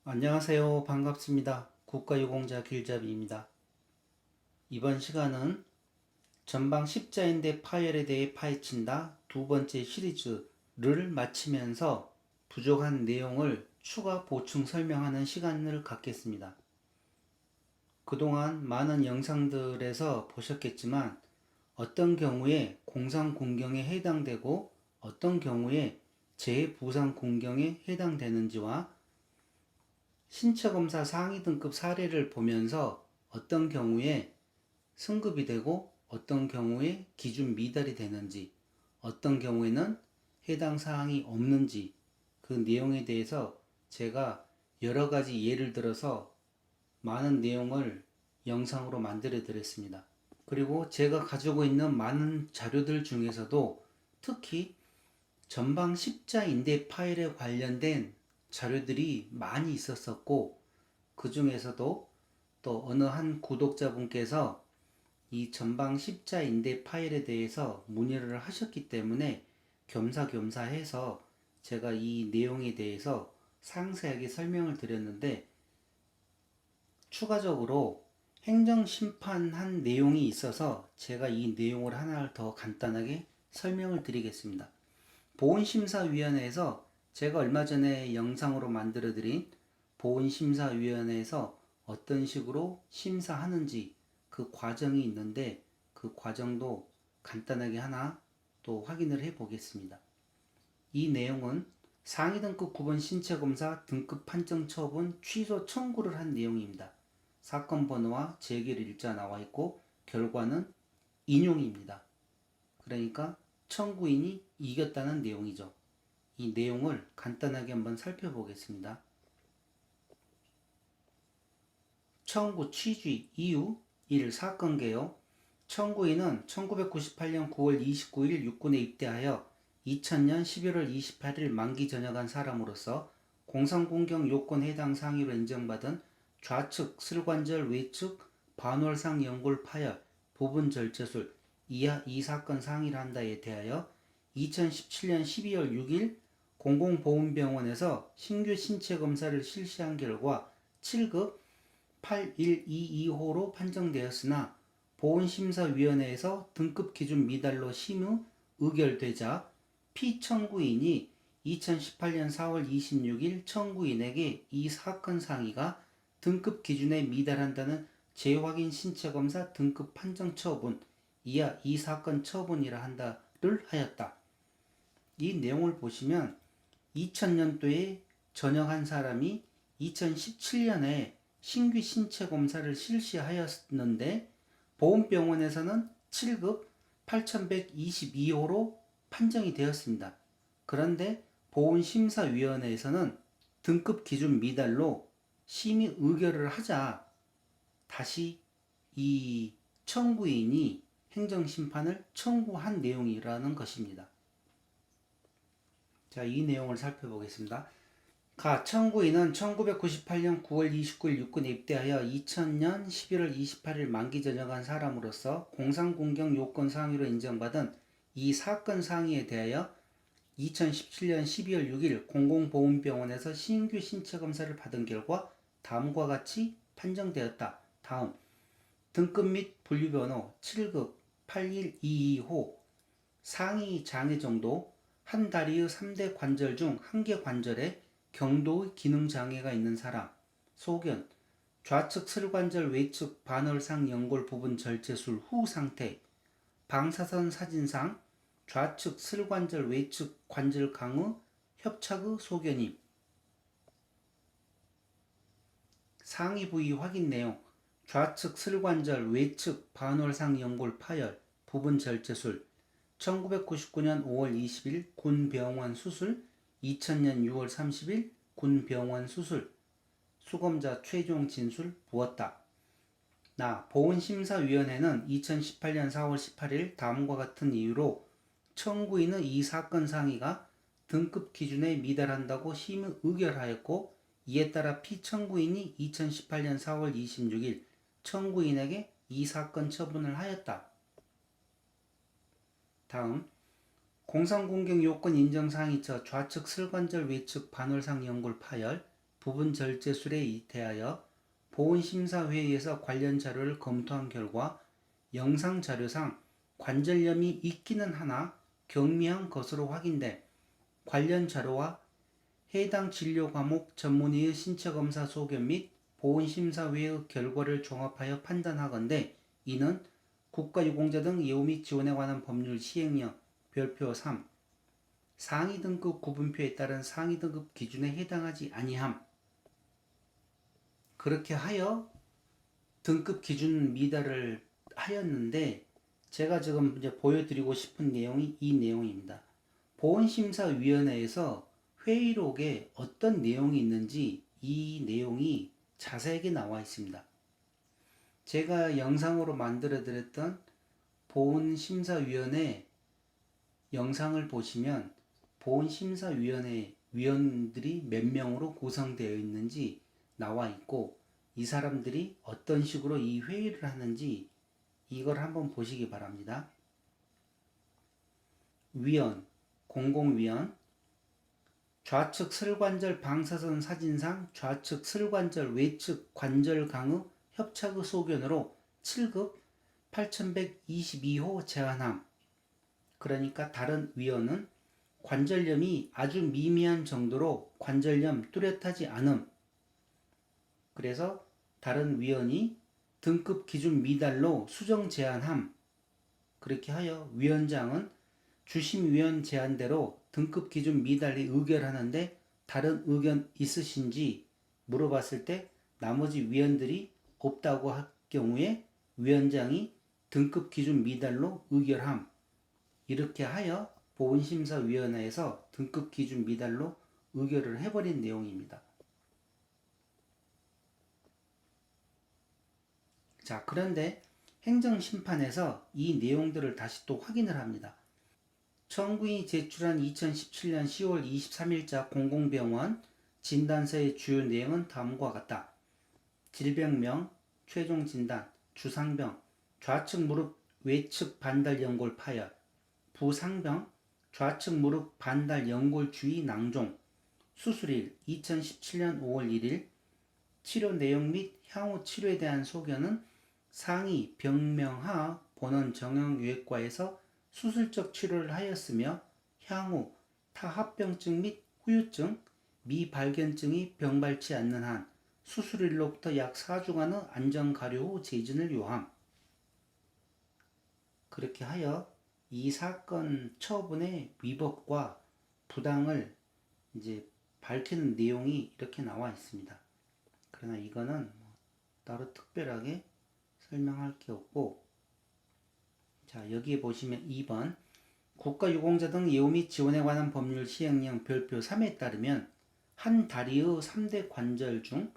안녕하세요. 반갑습니다. 국가유공자 길잡이입니다. 이번 시간은 전방 십자인대 파열에 대해 파헤친다 두 번째 시리즈를 마치면서 부족한 내용을 추가 보충 설명하는 시간을 갖겠습니다. 그동안 많은 영상들에서 보셨겠지만 어떤 경우에 공상공경에 해당되고 어떤 경우에 재부상공경에 해당되는지와 신체검사 상위 등급 사례를 보면서 어떤 경우에 승급이 되고 어떤 경우에 기준 미달이 되는지, 어떤 경우에는 해당 사항이 없는지 그 내용에 대해서 제가 여러 가지 예를 들어서 많은 내용을 영상으로 만들어 드렸습니다. 그리고 제가 가지고 있는 많은 자료들 중에서도 특히 전방 십자인대 파일에 관련된 자료들이 많이 있었었고, 그 중에서도 또 어느 한 구독자분께서 이 전방 십자인대 파일에 대해서 문의를 하셨기 때문에 겸사겸사 해서 제가 이 내용에 대해서 상세하게 설명을 드렸는데, 추가적으로 행정심판한 내용이 있어서 제가 이 내용을 하나 더 간단하게 설명을 드리겠습니다. 보훈심사위원회에서 제가 얼마 전에 영상으로 만들어 드린 보훈심사위원회에서 어떤 식으로 심사하는지 그 과정이 있는데, 그 과정도 간단하게 하나 또 확인을 해 보겠습니다. 이 내용은 상위 등급 9번 신체검사 등급 판정 처분 취소 청구를 한 내용입니다. 사건 번호와 재결 일자 나와 있고 결과는 인용입니다. 그러니까 청구인이 이겼다는 내용이죠. 이 내용을 간단하게 한번 살펴보겠습니다. 청구 취지 이유 1. 사건 개요. 청구인은 1998년 9월 29일 육군에 입대하여 2000년 11월 28일 만기 전역한 사람으로서 공상공경 요건 해당 상위로 인정받은 좌측 슬관절 외측 반월상 연골 파열 부분 절제술 이하 이 사건 상의를 한다에 대하여 2017년 12월 6일 공공보훈병원에서 신규 신체 검사를 실시한 결과 7급 8122호로 판정되었으나 보훈심사위원회에서 등급 기준 미달로 심의 의결되자 피청구인이 2018년 4월 26일 청구인에게 이 사건 상의가 등급 기준에 미달한다는 재확인 신체검사 등급 판정 처분 이하 이 사건 처분이라 한다를 하였다. 이 내용을 보시면 2000년도에 전역한 사람이 2017년에 신규 신체 검사를 실시하였는데 보훈병원에서는 7급 8122호로 판정이 되었습니다. 그런데 보훈심사위원회에서는 등급 기준 미달로 심의 의결을 하자 다시 이 청구인이 행정심판을 청구한 내용이라는 것입니다. 자, 이 내용을 살펴보겠습니다. 청구인은 1998년 9월 29일 육군에 입대하여 2000년 11월 28일 만기 전역한 사람으로서 공상공경 요건 상위로 인정받은 이 사건 상의에 대하여 2017년 12월 6일 공공보훈병원에서 신규 신체검사를 받은 결과 다음과 같이 판정되었다. 다음 등급 및 분류번호 7급 8122호 상위 장애 정도 한 다리의 3대 관절 중 한 개 관절에 경도의 기능 장애가 있는 사람. 소견 좌측 슬관절 외측 반월상 연골 부분 절제술 후 상태. 방사선 사진상 좌측 슬관절 외측 관절 강의 협착의 소견임. 상위 부위 확인 내용 좌측 슬관절 외측 반월상 연골 파열 부분 절제술 1999년 5월 20일 군병원 수술 2000년 6월 30일 군병원 수술 수검자 최종 진술 부었다. 보훈심사위원회는 2018년 4월 18일 다음과 같은 이유로 청구인의 이 사건 상의가 등급 기준에 미달한다고 심의 의결하였고 이에 따라 피청구인이 2018년 4월 26일 청구인에게 이 사건 처분을 하였다. 다음 공상공경 요건 인정상의처 좌측 슬관절 외측 반월상 연골 파열 부분 절제술에 대하여 보훈심사회의에서 관련 자료를 검토한 결과 영상 자료상 관절염이 있기는 하나 경미한 것으로 확인돼 관련 자료와 해당 진료 과목 전문의의 신체검사 소견 및 보훈심사회의 결과를 종합하여 판단하건대 이는 국가유공자 등 예우 및 지원에 관한 법률 시행령 별표 3 상위 등급 구분표에 따른 상위 등급 기준에 해당하지 아니함. 그렇게 하여 등급 기준 미달을 하였는데 제가 지금 이제 보여드리고 싶은 내용이 이 내용입니다. 보훈심사위원회에서 회의록에 어떤 내용이 있는지 이 내용이 자세하게 나와 있습니다. 제가 영상으로 만들어 드렸던 보훈심사위원회 영상을 보시면 보훈심사위원회 위원들이 몇 명으로 구성되어 있는지 나와 있고 이 사람들이 어떤 식으로 이 회의를 하는지 이걸 한번 보시기 바랍니다. 위원, 공공위원, 좌측 슬관절 방사선 사진상 좌측 슬관절 외측 관절 강의 협착의 소견으로 7급 8122호 제한함. 그러니까 다른 위원은 관절염이 아주 미미한 정도로 관절염 뚜렷하지 않음. 그래서 다른 위원이 등급 기준 미달로 수정 제한함. 그렇게 하여 위원장은 주심위원 제안대로 등급 기준 미달이 의결하는데 다른 의견 있으신지 물어봤을 때 나머지 위원들이 없다고 할 경우에 위원장이 등급 기준 미달로 의결함. 이렇게 하여 보훈심사위원회에서 등급 기준 미달로 의결을 해버린 내용입니다. 자, 그런데 행정심판에서 이 내용들을 다시 또 확인을 합니다. 청구인이 제출한 2017년 10월 23일자 공공병원 진단서의 주요 내용은 다음과 같다. 질병명, 최종 진단, 주상병, 좌측 무릎 외측 반달 연골 파열, 부상병, 좌측 무릎 반달 연골 주위 낭종, 수술일 2017년 5월 1일, 치료 내용 및 향후 치료에 대한 소견은 상위 병명하 본원 정형외과에서 수술적 치료를 하였으며 향후 타합병증 및 후유증, 미발견증이 병발치 않는 한 수술일로부터 약 4주간의 안전가료 후 재진을 요함. 그렇게 하여 이 사건 처분의 위법과 부당을 이제 밝히는 내용이 이렇게 나와 있습니다. 그러나 이거는 따로 특별하게 설명할 게 없고, 자, 여기에 보시면 2번 국가유공자 등 예우 및 지원에 관한 법률 시행령 별표 3에 따르면 한 다리의 3대 관절 중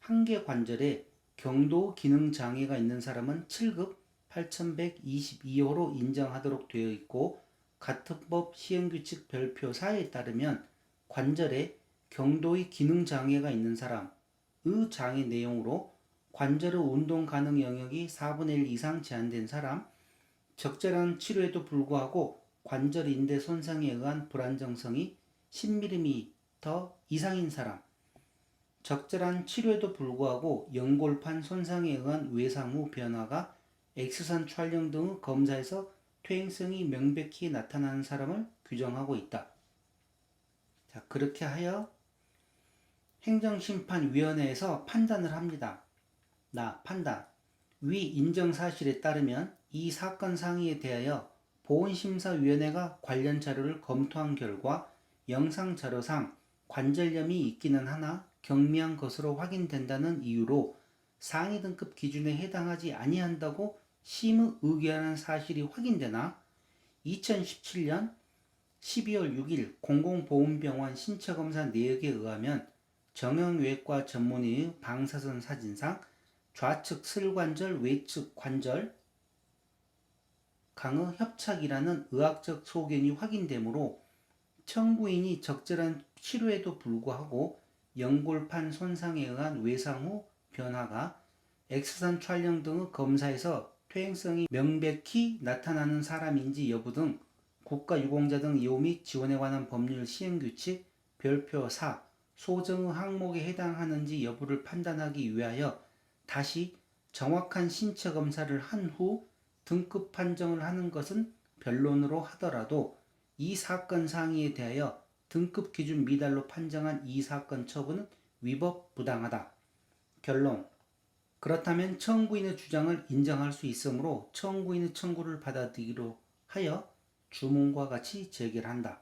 한 개 관절에 경도 기능 장애가 있는 사람은 7급 8122호로 인정하도록 되어 있고, 같은 법 시행규칙 별표 4에 따르면 관절에 경도의 기능 장애가 있는 사람의 장애 내용으로 관절의 운동 가능 영역이 4분의 1 이상 제한된 사람, 적절한 치료에도 불구하고 관절 인대 손상에 의한 불안정성이 10mm 이상인 사람, 적절한 치료에도 불구하고 연골판 손상에 의한 외상 후 변화가 엑스선 촬영 등의 검사에서 퇴행성이 명백히 나타나는 사람을 규정하고 있다. 자, 그렇게 하여 행정심판위원회에서 판단을 합니다. 판단. 위 인정사실에 따르면 이 사건 상의에 대하여 보훈심사위원회가 관련 자료를 검토한 결과 영상자료상 관절염이 있기는 하나 경미한 것으로 확인된다는 이유로 상위 등급 기준에 해당하지 아니한다고 심의 의결하는 사실이 확인되나 2017년 12월 6일 공공보훈병원 신체검사 내역에 의하면 정형외과 전문의의 방사선 사진상 좌측 슬관절 외측 관절 강의 협착이라는 의학적 소견이 확인되므로 청구인이 적절한 치료에도 불구하고 연골판 손상에 의한 외상 후 변화가 엑스선 촬영 등의 검사에서 퇴행성이 명백히 나타나는 사람인지 여부 등 국가유공자 등 예우 및 지원에 관한 법률 시행규칙 별표 4 소정의 항목에 해당하는지 여부를 판단하기 위하여 다시 정확한 신체 검사를 한 후 등급 판정을 하는 것은 변론으로 하더라도 이 사건 상의에 대하여 등급 기준 미달로 판정한 이 사건 처분은 위법 부당하다. 결론. 그렇다면 청구인의 주장을 인정할 수 있으므로 청구인의 청구를 받아들이기로 하여 주문과 같이 제기한다.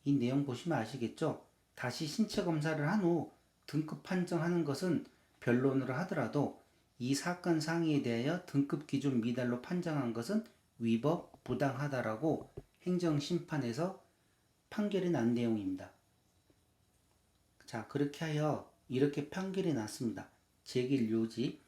이 내용 보시면 아시겠죠? 다시 신체 검사를 한 후 등급 판정하는 것은 변론으로 하더라도 이 사건 상의에 대하여 등급 기준 미달로 판정한 것은 위법 부당하다라고 행정심판에서 판결이 난 내용입니다. 자, 그렇게 하여 이렇게 판결이 났습니다. 제1 요지.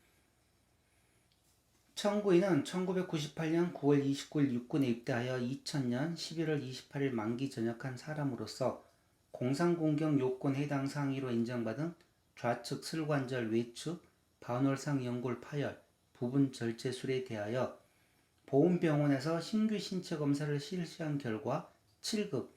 청구인은 1998년 9월 29일 육군에 입대하여 2000년 11월 28일 만기 전역한 사람으로서 공상공경 요건 해당 상의로 인정받은 좌측 슬관절 외측 반월상 연골 파열 부분 절제술에 대하여 보훈병원에서 신규 신체 검사를 실시한 결과 7급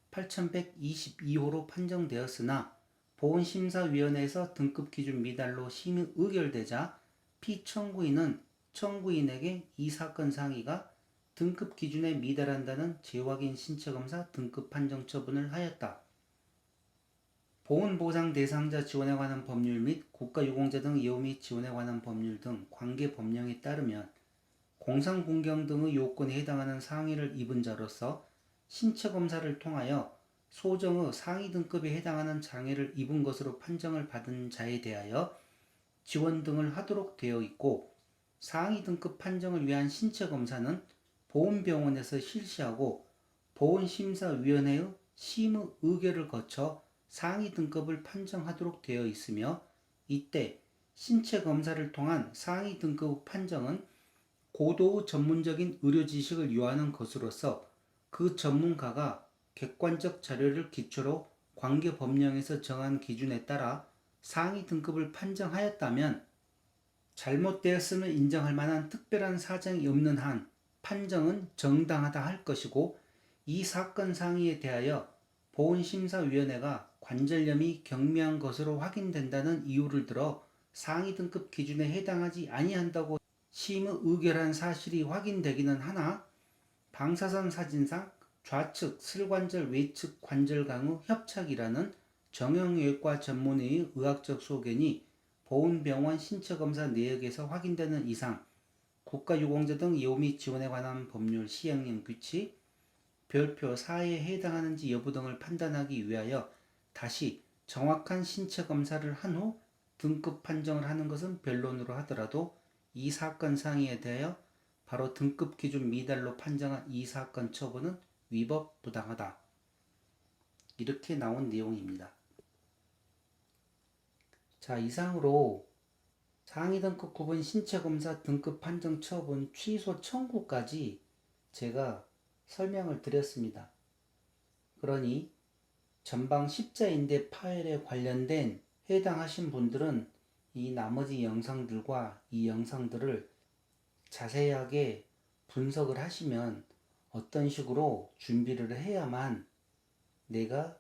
8122호로 판정되었으나 보훈심사위원회에서 등급 기준 미달로 심의 의결되자 피청구인은 청구인에게 이 사건 상의가 등급 기준에 미달한다는 재확인 신체검사 등급 판정 처분을 하였다. 보훈보상 대상자 지원에 관한 법률 및 국가유공자 등 예우 및 지원에 관한 법률 등 관계 법령에 따르면 공상공경 등의 요건에 해당하는 상의를 입은 자로서 신체검사를 통하여 소정의 상위 등급에 해당하는 장애를 입은 것으로 판정을 받은 자에 대하여 지원 등을 하도록 되어 있고 상위 등급 판정을 위한 신체검사는 보훈병원에서 실시하고 보훈심사위원회의 심의 의결을 거쳐 상위 등급을 판정하도록 되어 있으며 이때 신체검사를 통한 상위 등급 판정은 고도의 전문적인 의료 지식을 요하는 것으로서 그 전문가가 객관적 자료를 기초로 관계 법령에서 정한 기준에 따라 상위 등급을 판정하였다면 잘못되었음을 인정할 만한 특별한 사정이 없는 한 판정은 정당하다 할 것이고 이 사건 상의에 대하여 보훈심사위원회가 관절염이 경미한 것으로 확인된다는 이유를 들어 상위 등급 기준에 해당하지 아니한다고 심의 의결한 사실이 확인되기는 하나 방사선 사진상 좌측 슬관절 외측 관절강의 협착이라는 정형외과 전문의의 의학적 소견이 보훈병원 신체검사 내역에서 확인되는 이상 국가유공자 등 예우 및 지원에 관한 법률 시행령 규칙, 별표 4에 해당하는지 여부 등을 판단하기 위하여 다시 정확한 신체검사를 한 후 등급 판정을 하는 것은 변론으로 하더라도 이 사건 상의에 대하여 바로 등급 기준 미달로 판정한 이 사건 처분은 위법 부당하다. 이렇게 나온 내용입니다. 자, 이상으로 상위 등급 구분 신체검사 등급 판정 처분 취소 청구까지 제가 설명을 드렸습니다. 그러니 전방 십자인대 파열에 관련된 해당하신 분들은 이 나머지 영상들과 이 영상들을 자세하게 분석을 하시면 어떤 식으로 준비를 해야만 내가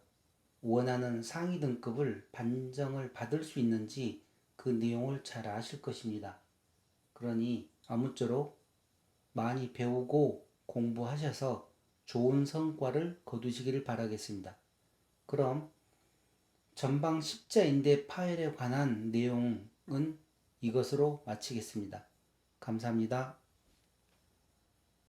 원하는 상위 등급을 판정을 받을 수 있는지 그 내용을 잘 아실 것입니다. 그러니 아무쪼록 많이 배우고 공부하셔서 좋은 성과를 거두시기를 바라겠습니다. 그럼 전방 십자인대 파열에 관한 내용은 이것으로 마치겠습니다. 감사합니다.